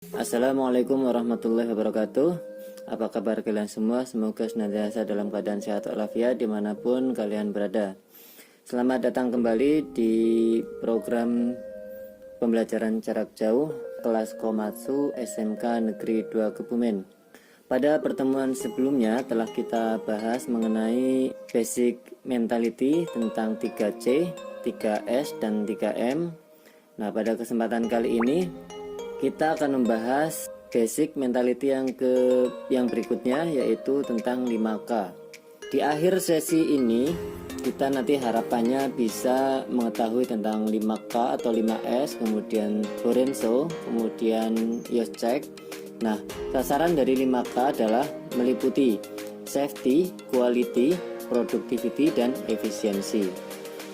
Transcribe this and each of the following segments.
Assalamualaikum warahmatullahi wabarakatuh. Apa kabar kalian semua? Semoga senantiasa dalam keadaan sehat walafiat dimanapun kalian berada. Selamat datang kembali di program pembelajaran jarak jauh kelas Komatsu SMK Negeri 2 Kebumen. Pada pertemuan sebelumnya telah kita bahas mengenai basic mentality tentang 3C, 3S, dan 3M. Nah, pada kesempatan kali ini kita akan membahas basic mentality yang berikutnya, yaitu tentang 5K. Di akhir sesi ini kita nanti harapannya bisa mengetahui tentang 5K atau 5S, kemudian Lorenzo, kemudian Yoschek. Nah, sasaran dari 5K adalah meliputi safety, quality, productivity, dan efisiensi.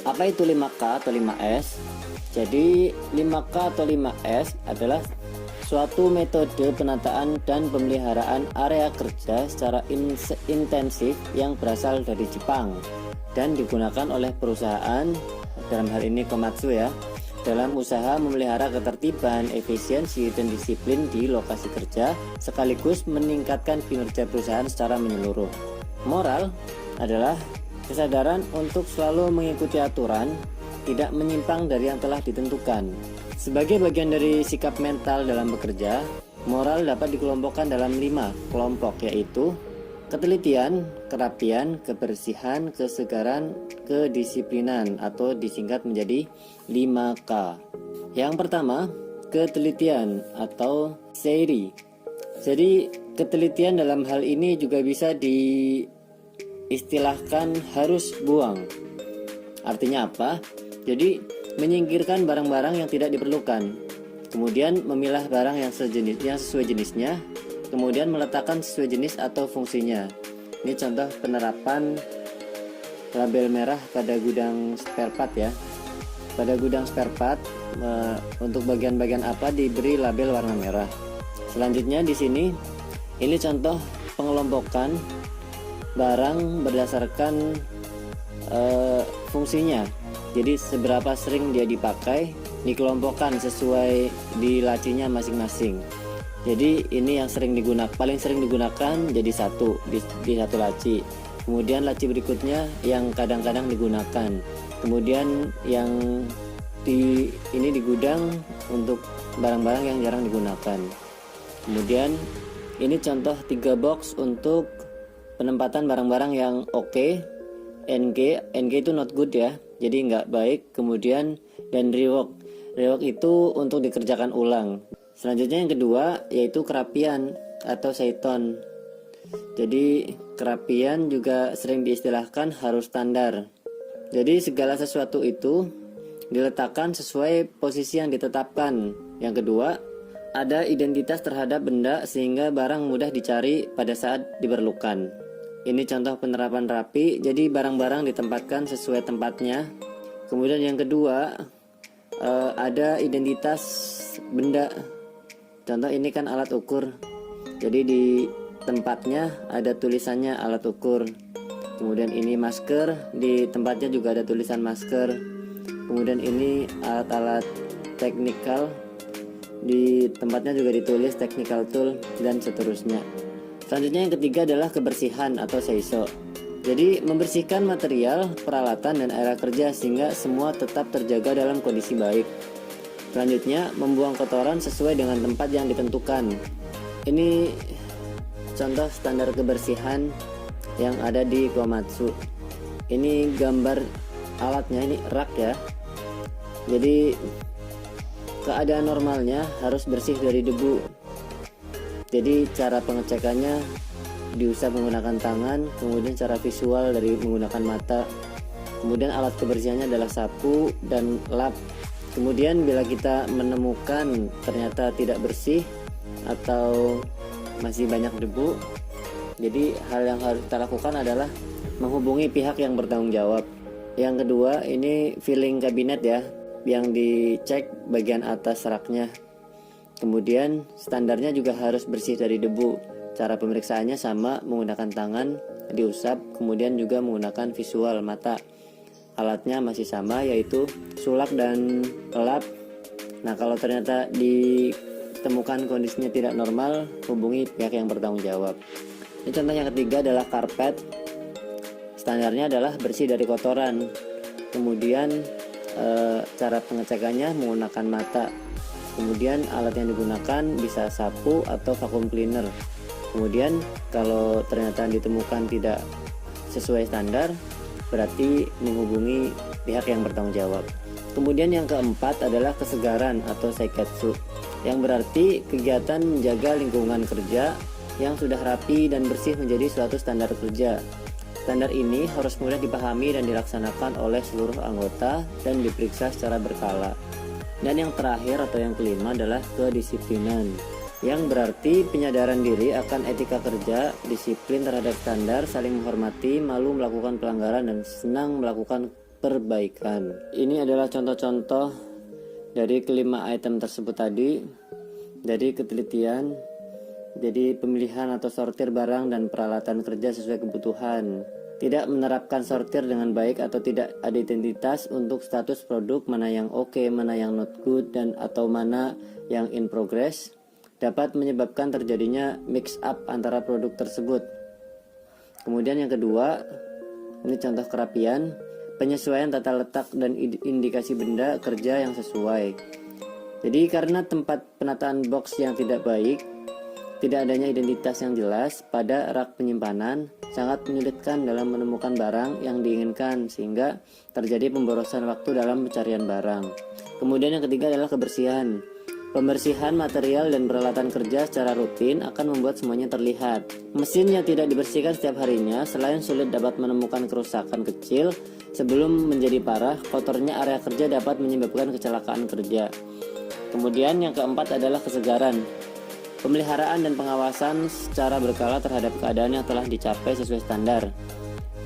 Apa itu 5K atau 5S? Jadi 5K atau 5S adalah suatu metode penataan dan pemeliharaan area kerja secara intensif yang berasal dari Jepang dan digunakan oleh perusahaan, dalam hal ini Komatsu ya, dalam usaha memelihara ketertiban, efisiensi, dan disiplin di lokasi kerja sekaligus meningkatkan kinerja perusahaan secara menyeluruh. Moral adalah kesadaran untuk selalu mengikuti aturan, tidak menyimpang dari yang telah ditentukan. Sebagai bagian dari sikap mental dalam bekerja, moral dapat dikelompokkan dalam 5 kelompok, yaitu ketelitian, kerapian, kebersihan, kesegaran, kedisiplinan, atau disingkat menjadi 5K. Yang pertama, ketelitian atau seiri. Jadi ketelitian dalam hal ini juga bisa diistilahkan harus buang. Artinya apa? Jadi menyingkirkan barang-barang yang tidak diperlukan, kemudian memilah barang yang sesuai jenisnya, kemudian meletakkan sesuai jenis atau fungsinya. Ini contoh penerapan label merah pada gudang spare part ya. Pada gudang spare part untuk bagian-bagian apa diberi label warna merah. Selanjutnya di sini ini contoh pengelompokan barang berdasarkan fungsinya. Jadi seberapa sering dia dipakai dikelompokkan sesuai di lacinya masing-masing. Jadi ini yang paling sering digunakan jadi satu di satu laci. Kemudian laci berikutnya yang kadang-kadang digunakan. Kemudian yang ini di gudang untuk barang-barang yang jarang digunakan. Kemudian ini contoh 3 box untuk penempatan barang-barang yang oke. NG itu not good ya, jadi nggak baik. Kemudian dan rework itu untuk dikerjakan ulang. Selanjutnya yang kedua yaitu kerapian atau seiton. Jadi kerapian juga sering diistilahkan harus standar. Jadi segala sesuatu itu diletakkan sesuai posisi yang ditetapkan. Yang kedua, ada identitas terhadap benda sehingga barang mudah dicari pada saat diperlukan. Ini contoh penerapan rapi, jadi barang-barang ditempatkan sesuai tempatnya. Kemudian yang kedua, ada identitas benda. Contoh ini kan alat ukur, jadi di tempatnya ada tulisannya alat ukur. Kemudian ini masker, di tempatnya juga ada tulisan masker. Kemudian ini alat-alat teknikal, di tempatnya juga ditulis technical tool, dan seterusnya. Selanjutnya yang ketiga adalah kebersihan atau seiso. Jadi membersihkan material, peralatan, dan area kerja sehingga semua tetap terjaga dalam kondisi baik. Selanjutnya membuang kotoran sesuai dengan tempat yang ditentukan. Ini contoh standar kebersihan yang ada di Komatsu. Ini gambar alatnya, ini rak ya. Jadi keadaan normalnya harus bersih dari debu. Jadi cara pengecekannya diusap menggunakan tangan, kemudian cara visual dari menggunakan mata. Kemudian alat kebersihannya adalah sapu dan lap. Kemudian bila kita menemukan ternyata tidak bersih atau masih banyak debu, jadi hal yang harus kita lakukan adalah menghubungi pihak yang bertanggung jawab. Yang kedua ini filling kabinet ya, yang dicek bagian atas raknya. Kemudian standarnya juga harus bersih dari debu. Cara pemeriksaannya sama, menggunakan tangan, diusap, kemudian juga menggunakan visual mata. Alatnya masih sama, yaitu sulap dan lap. Nah, kalau ternyata temukan kondisinya tidak normal, hubungi pihak yang bertanggung jawab. Ini contoh yang ketiga adalah karpet. Standarnya adalah bersih dari kotoran. Kemudian cara pengecekannya menggunakan mata. Kemudian alat yang digunakan bisa sapu atau vacuum cleaner. Kemudian kalau ternyata ditemukan tidak sesuai standar, berarti menghubungi pihak yang bertanggung jawab. Kemudian yang keempat adalah kesegaran atau seiketsu, yang berarti kegiatan menjaga lingkungan kerja yang sudah rapi dan bersih menjadi suatu standar kerja. Standar ini harus mudah dipahami dan dilaksanakan oleh seluruh anggota dan diperiksa secara berkala. Dan yang terakhir atau yang kelima adalah kedisiplinan, yang berarti penyadaran diri akan etika kerja, disiplin terhadap standar, saling menghormati, malu melakukan pelanggaran, dan senang melakukan perbaikan. Ini adalah contoh-contoh dari kelima item tersebut tadi, dari ketelitian, jadi pemilihan atau sortir barang dan peralatan kerja sesuai kebutuhan. Tidak menerapkan sortir dengan baik atau tidak ada identitas untuk status produk, mana yang oke, mana yang not good, dan atau mana yang in progress, dapat menyebabkan terjadinya mix up antara produk tersebut. Kemudian yang kedua, ini contoh kerapian, penyesuaian tata letak dan indikasi benda kerja yang sesuai. Jadi karena tempat penataan box yang tidak baik, tidak adanya identitas yang jelas pada rak penyimpanan, sangat menyulitkan dalam menemukan barang yang diinginkan, sehingga terjadi pemborosan waktu dalam pencarian barang. Kemudian yang ketiga adalah kebersihan. Pembersihan material dan peralatan kerja secara rutin akan membuat semuanya terlihat. Mesin yang tidak dibersihkan setiap harinya, selain sulit dapat menemukan kerusakan kecil, sebelum menjadi parah, kotornya area kerja dapat menyebabkan kecelakaan kerja. Kemudian yang keempat adalah kesegaran. Pemeliharaan dan pengawasan secara berkala terhadap keadaan yang telah dicapai sesuai standar.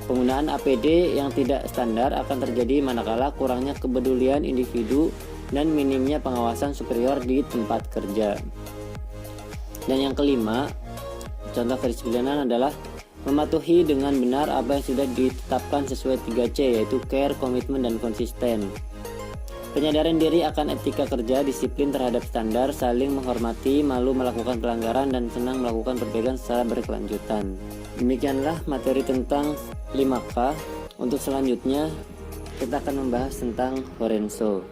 Penggunaan APD yang tidak standar akan terjadi manakala kurangnya kepedulian individu dan minimnya pengawasan superior di tempat kerja. Dan yang kelima, contoh kedisiplinan adalah mematuhi dengan benar apa yang sudah ditetapkan sesuai 3C, yaitu care, komitmen, dan konsisten. Penyadaran diri akan etika kerja, disiplin terhadap standar, saling menghormati, malu melakukan pelanggaran, dan senang melakukan perbaikan secara berkelanjutan. Demikianlah materi tentang 5K. Untuk selanjutnya kita akan membahas tentang Horenso.